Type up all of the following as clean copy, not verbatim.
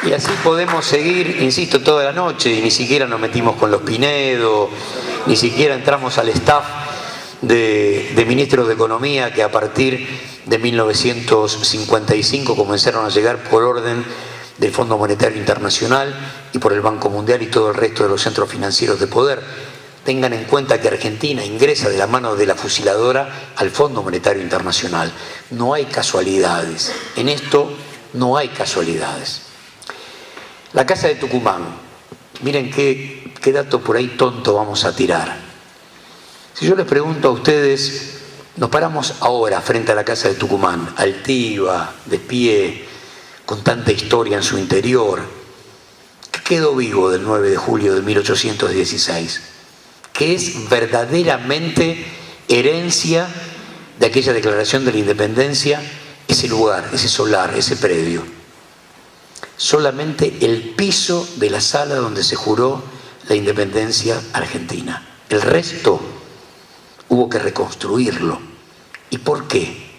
Y así podemos seguir, insisto, toda la noche, y ni siquiera nos metimos con los Pinedo, ni siquiera entramos al staff de ministros de Economía que a partir de 1955 comenzaron a llegar por orden del Fondo Monetario Internacional y por el Banco Mundial y todo el resto de los centros financieros de poder. Tengan en cuenta que Argentina ingresa de la mano de la fusiladora al Fondo Monetario Internacional. No hay casualidades, en esto no hay casualidades. La Casa de Tucumán, miren qué dato por ahí tonto vamos a tirar. Si yo les pregunto a ustedes, nos paramos ahora frente a la Casa de Tucumán, altiva, de pie, con tanta historia en su interior, ¿qué quedó vivo del 9 de julio de 1816? ¿Qué es verdaderamente herencia de aquella declaración de la independencia? Ese lugar, ese solar, ese predio. Solamente el piso de la sala donde se juró la independencia argentina. El resto hubo que reconstruirlo. ¿Y por qué?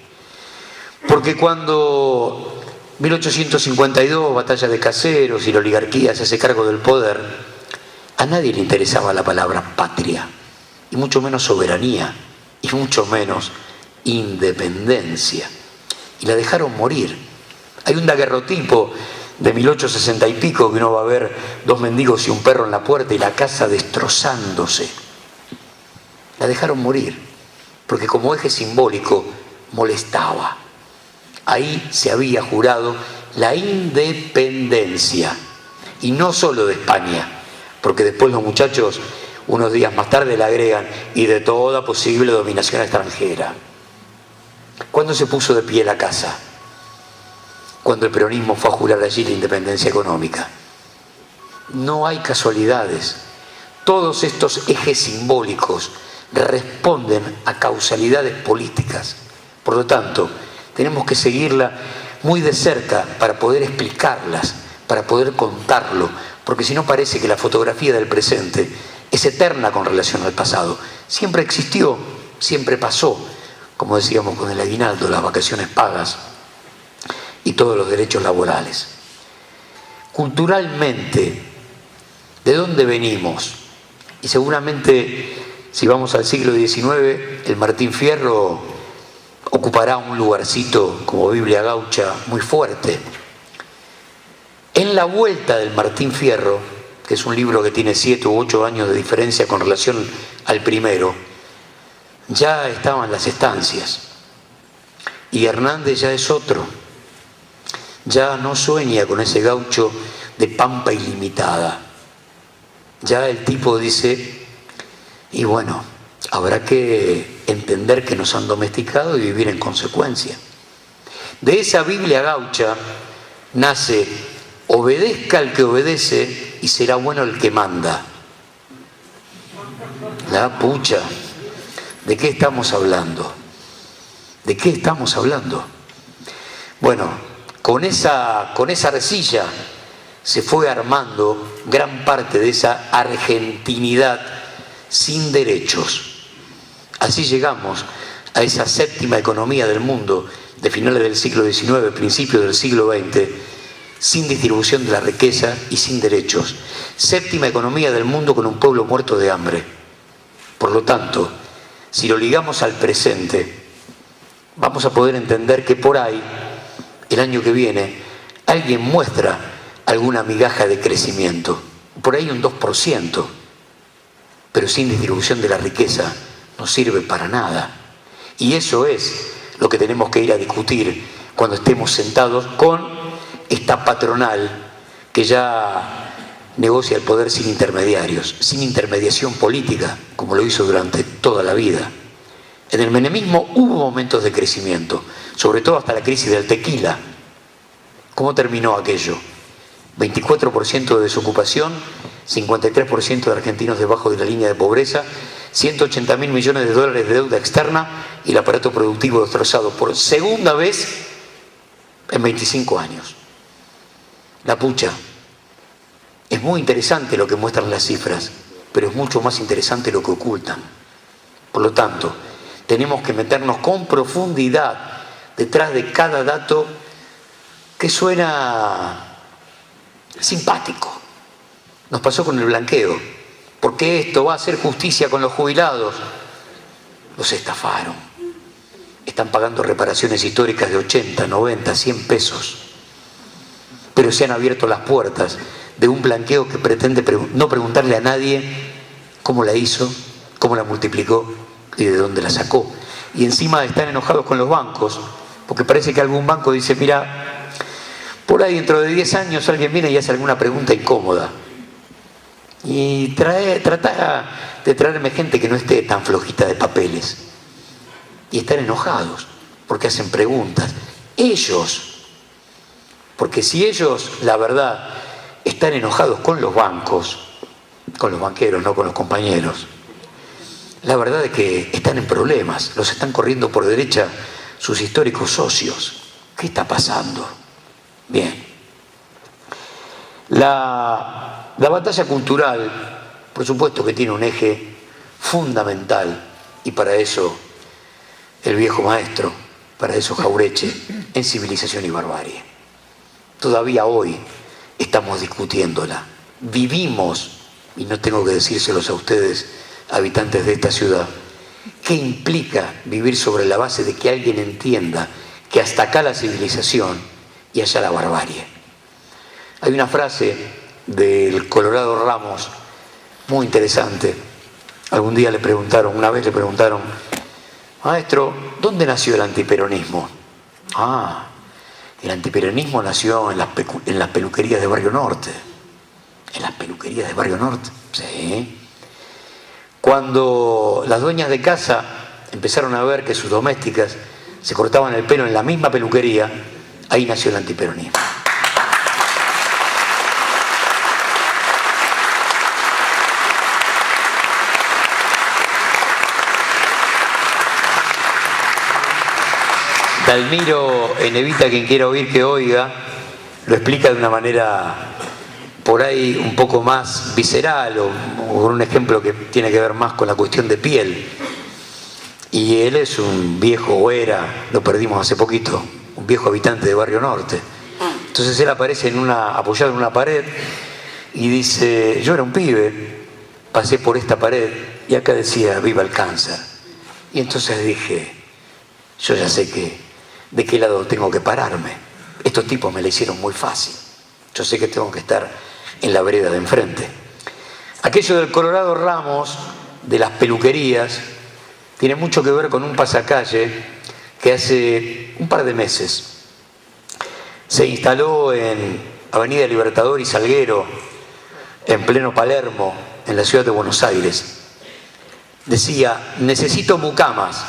Porque cuando 1852, batalla de Caseros y la oligarquía se hace cargo del poder, a nadie le interesaba la palabra patria, y mucho menos soberanía, y mucho menos independencia. Y la dejaron morir. Hay un daguerrotipo de 1860 y pico que uno va a ver dos mendigos y un perro en la puerta y la casa destrozándose. La dejaron morir, porque como eje simbólico molestaba. Ahí se había jurado la independencia, y no solo de España, porque después los muchachos unos días más tarde le agregan y de toda posible dominación extranjera. ¿Cuándo se puso de pie la casa? Cuando el peronismo fue a jurar allí la independencia económica. No hay casualidades. Todos estos ejes simbólicos responden a causalidades políticas. Por lo tanto, tenemos que seguirla muy de cerca para poder explicarlas, para poder contarlo, porque si no parece que la fotografía del presente es eterna con relación al pasado. Siempre existió, siempre pasó, como decíamos con el aguinaldo, las vacaciones pagas y todos los derechos laborales. Culturalmente, ¿de dónde venimos? Y seguramente, si vamos al siglo XIX, el Martín Fierro ocupará un lugarcito como Biblia Gaucha muy fuerte. En la vuelta del Martín Fierro, que es un libro que tiene 7 u 8 años de diferencia con relación al primero, ya estaban las estancias. Y Hernández ya es otro. Ya no sueña con ese gaucho de pampa ilimitada. Ya el tipo dice, y bueno, habrá que entender que nos han domesticado y vivir en consecuencia. De esa Biblia gaucha nace, obedezca al que obedece y será bueno el que manda. La pucha, ¿de qué estamos hablando? ¿De qué estamos hablando? Bueno, con esa arcilla se fue armando gran parte de esa argentinidad sin derechos. Así llegamos a esa séptima economía del mundo de finales del siglo XIX, principios del siglo XX, sin distribución de la riqueza y sin derechos. Séptima economía del mundo con un pueblo muerto de hambre. Por lo tanto, si lo ligamos al presente, vamos a poder entender que por ahí, el año que viene, alguien muestra alguna migaja de crecimiento. Por ahí un 2%, pero sin distribución de la riqueza no sirve para nada. Y eso es lo que tenemos que ir a discutir cuando estemos sentados con esta patronal que ya negocia el poder sin intermediarios, sin intermediación política, como lo hizo durante toda la vida. En el menemismo hubo momentos de crecimiento, sobre todo hasta la crisis del tequila. ¿Cómo terminó aquello? 24% de desocupación, 53% de argentinos debajo de la línea de pobreza, 180.000 millones de dólares de deuda externa y el aparato productivo destrozado por segunda vez en 25 años. La pucha. Es muy interesante lo que muestran las cifras, pero es mucho más interesante lo que ocultan. Por lo tanto, tenemos que meternos con profundidad detrás de cada dato que suena simpático. Nos pasó con el blanqueo. Porque esto va a hacer justicia con los jubilados. Los estafaron. Están pagando reparaciones históricas de 80, 90, 100 pesos. Pero se han abierto las puertas de un blanqueo que pretende no preguntarle a nadie cómo la hizo, cómo la multiplicó y de dónde la sacó. Y encima están enojados con los bancos, porque parece que algún banco dice, mira, por ahí dentro de 10 años alguien viene y hace alguna pregunta incómoda. Y trata de traerme gente que no esté tan flojita de papeles. Y están enojados, porque hacen preguntas. Ellos, porque si ellos, la verdad, están enojados con los bancos, con los banqueros, no con los compañeros, la verdad es que están en problemas, los están corriendo por derecha sus históricos socios. ¿Qué está pasando? Bien. La batalla cultural, por supuesto que tiene un eje fundamental, y para eso el viejo maestro, para eso Jauretche, en Civilización y Barbarie. Todavía hoy estamos discutiéndola. Vivimos, y no tengo que decírselos a ustedes, habitantes de esta ciudad, ¿qué implica vivir sobre la base de que alguien entienda que hasta acá la civilización y allá la barbarie? Hay una frase del Colorado Ramos muy interesante. Algún día una vez le preguntaron, maestro, ¿dónde nació el antiperonismo? El antiperonismo nació en las peluquerías de Barrio Norte. ¿En las peluquerías de Barrio Norte? Sí. Cuando las dueñas de casa empezaron a ver que sus domésticas se cortaban el pelo en la misma peluquería, ahí nació el antiperonismo. Dalmiro, en Evita, quien quiera oír que oiga, lo explica de una manera por ahí un poco más visceral o con un ejemplo que tiene que ver más con la cuestión de piel. Y él es un viejo, o era, lo perdimos hace poquito, un viejo habitante de Barrio Norte. Entonces él aparece apoyado en una pared y dice, yo era un pibe, pasé por esta pared y acá decía, viva el cáncer. Y entonces dije, yo ya sé de qué lado tengo que pararme. Estos tipos me la hicieron muy fácil. Yo sé que tengo que estar en la vereda de enfrente. Aquello del Colorado Ramos, de las peluquerías, tiene mucho que ver con un pasacalle que hace un par de meses se instaló en Avenida Libertador y Salguero, en pleno Palermo, en la ciudad de Buenos Aires. Decía, necesito mucamas,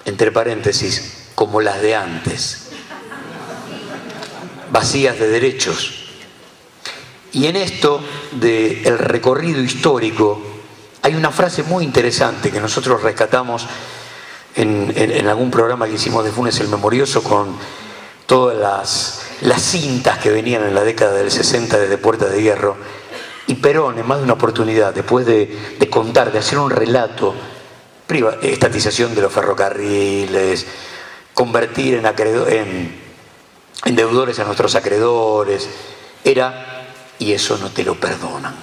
entre paréntesis, como las de antes, vacías de derechos. Y en esto del recorrido histórico hay una frase muy interesante que nosotros rescatamos en algún programa que hicimos de Funes el Memorioso con todas las cintas que venían en la década del 60 desde Puerta de Hierro. Y Perón, en más de una oportunidad, después de contar, de hacer un relato, estatización de los ferrocarriles, convertir en deudores a nuestros acreedores, era, y eso no te lo perdonan.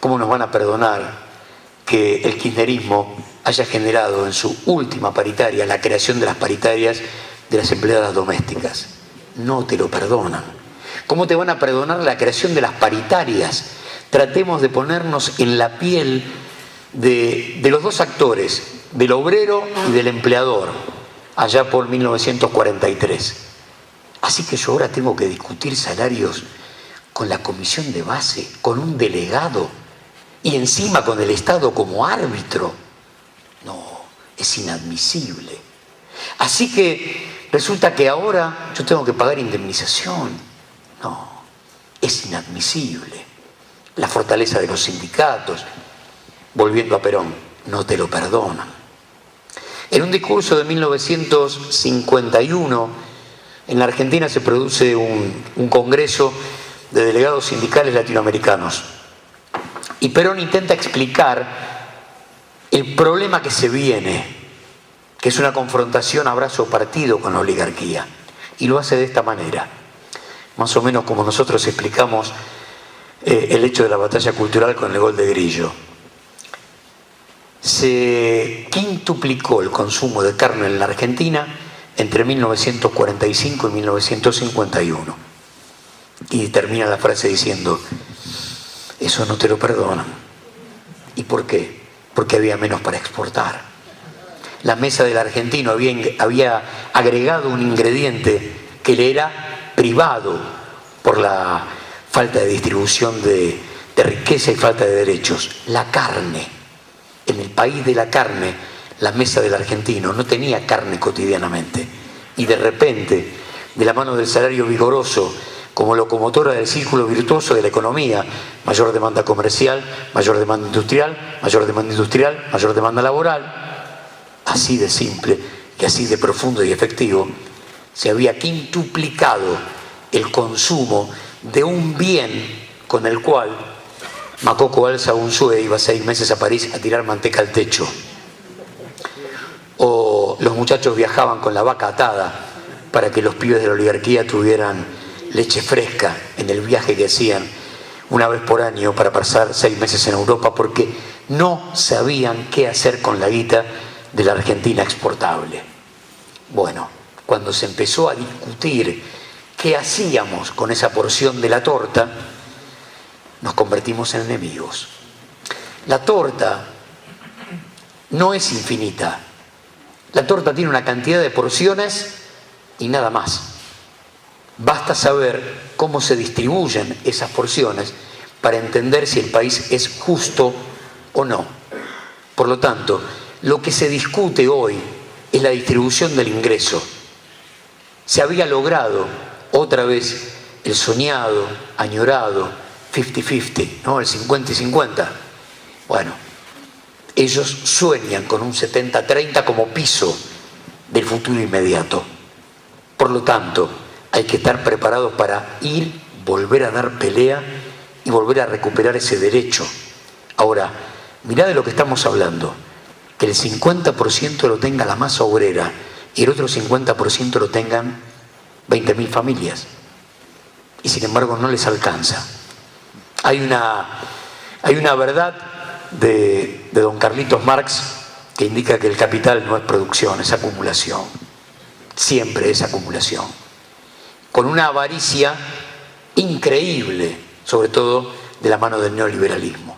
¿Cómo nos van a perdonar que el kirchnerismo haya generado en su última paritaria la creación de las paritarias de las empleadas domésticas? No te lo perdonan. ¿Cómo te van a perdonar la creación de las paritarias? Tratemos de ponernos en la piel de los dos actores, del obrero y del empleador, allá por 1943. Así que yo ahora tengo que discutir salarios con la comisión de base, con un delegado y encima con el Estado como árbitro. No, es inadmisible. Así que resulta que ahora yo tengo que pagar indemnización. No, es inadmisible. La fortaleza de los sindicatos, volviendo a Perón, no te lo perdonan. En un discurso de 1951, en la Argentina se produce un congreso de delegados sindicales latinoamericanos. Y Perón intenta explicar el problema que se viene, que es una confrontación a brazo partido con la oligarquía. Y lo hace de esta manera. más o menos como nosotros explicamos el hecho de la batalla cultural con el gol de Grillo. Se quintuplicó el consumo de carne en la Argentina entre 1945 y 1951. Y termina la frase diciendo, eso no te lo perdonan. ¿Y por qué? Porque había menos para exportar. La mesa del argentino había agregado un ingrediente que le era privado por la falta de distribución de riqueza y falta de derechos, la carne. En el país de la carne, la mesa del argentino no tenía carne cotidianamente. Y de repente, de la mano del salario vigoroso, como locomotora del círculo virtuoso de la economía, mayor demanda comercial, mayor demanda industrial, mayor demanda industrial, mayor demanda laboral, así de simple y así de profundo y efectivo, se había quintuplicado el consumo de un bien con el cual Macoco Alza Unzué iba 6 meses a París a tirar manteca al techo. O los muchachos viajaban con la vaca atada para que los pibes de la oligarquía tuvieran leche fresca en el viaje que hacían una vez por año para pasar 6 meses en Europa, porque no sabían qué hacer con la guita de la Argentina exportable. Bueno, cuando se empezó a discutir qué hacíamos con esa porción de la torta, nos convertimos en enemigos. La torta no es infinita. La torta tiene una cantidad de porciones y nada más. Basta saber cómo se distribuyen esas porciones para entender si el país es justo o no. Por lo tanto, lo que se discute hoy es la distribución del ingreso. Se había logrado otra vez el soñado, añorado 50-50, ¿no? El 50 y 50. Bueno, ellos sueñan con un 70-30 como piso del futuro inmediato. Por lo tanto, hay que estar preparados para ir, volver a dar pelea y volver a recuperar ese derecho. Ahora, mirá de lo que estamos hablando, que el 50% lo tenga la masa obrera y el otro 50% lo tengan 20.000 familias. Y sin embargo no les alcanza. Hay una verdad de don Carlitos Marx que indica que el capital no es producción, es acumulación. Siempre es acumulación. Con una avaricia increíble, sobre todo de la mano del neoliberalismo.